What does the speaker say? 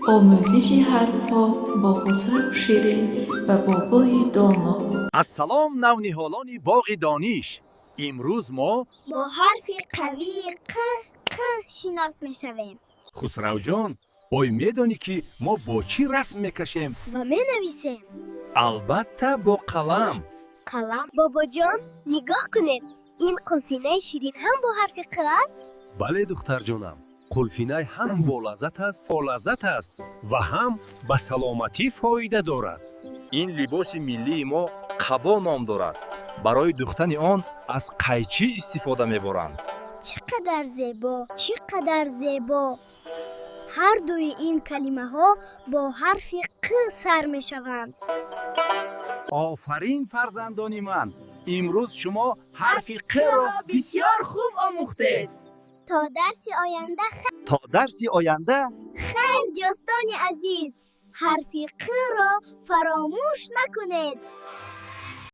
آموزش حرفها با خسرو شیرین و بابای دانا. السلام نونیحالان باغ دانش. امروز ما با حرف قوی ق شناس می شویم خسرو جان، آیا میدانی که ما با چی رسم میکشیم؟ و می نویسیم. البته با قلم. قلم؟ بابا جان نگاه کنید، این قلفینه شیرین هم با حرف ق است. بله دختر جانم، قلفینه هم با لذت است و هم به سلامتی فایده دارد. این لباس ملی ما قبا نام دارد. برای دوختن آن از قیچی استفاده میبرند. چقدر زیبا، چقدر زیبا. هر دوی این کلمه ها با حرف ق سر می شوند. آفرین فرزندان من، امروز شما حرف ق را بسیار خوب آموختید. تا درس آینده خیر دوستان عزیز، حرف ق را فراموش نکنید.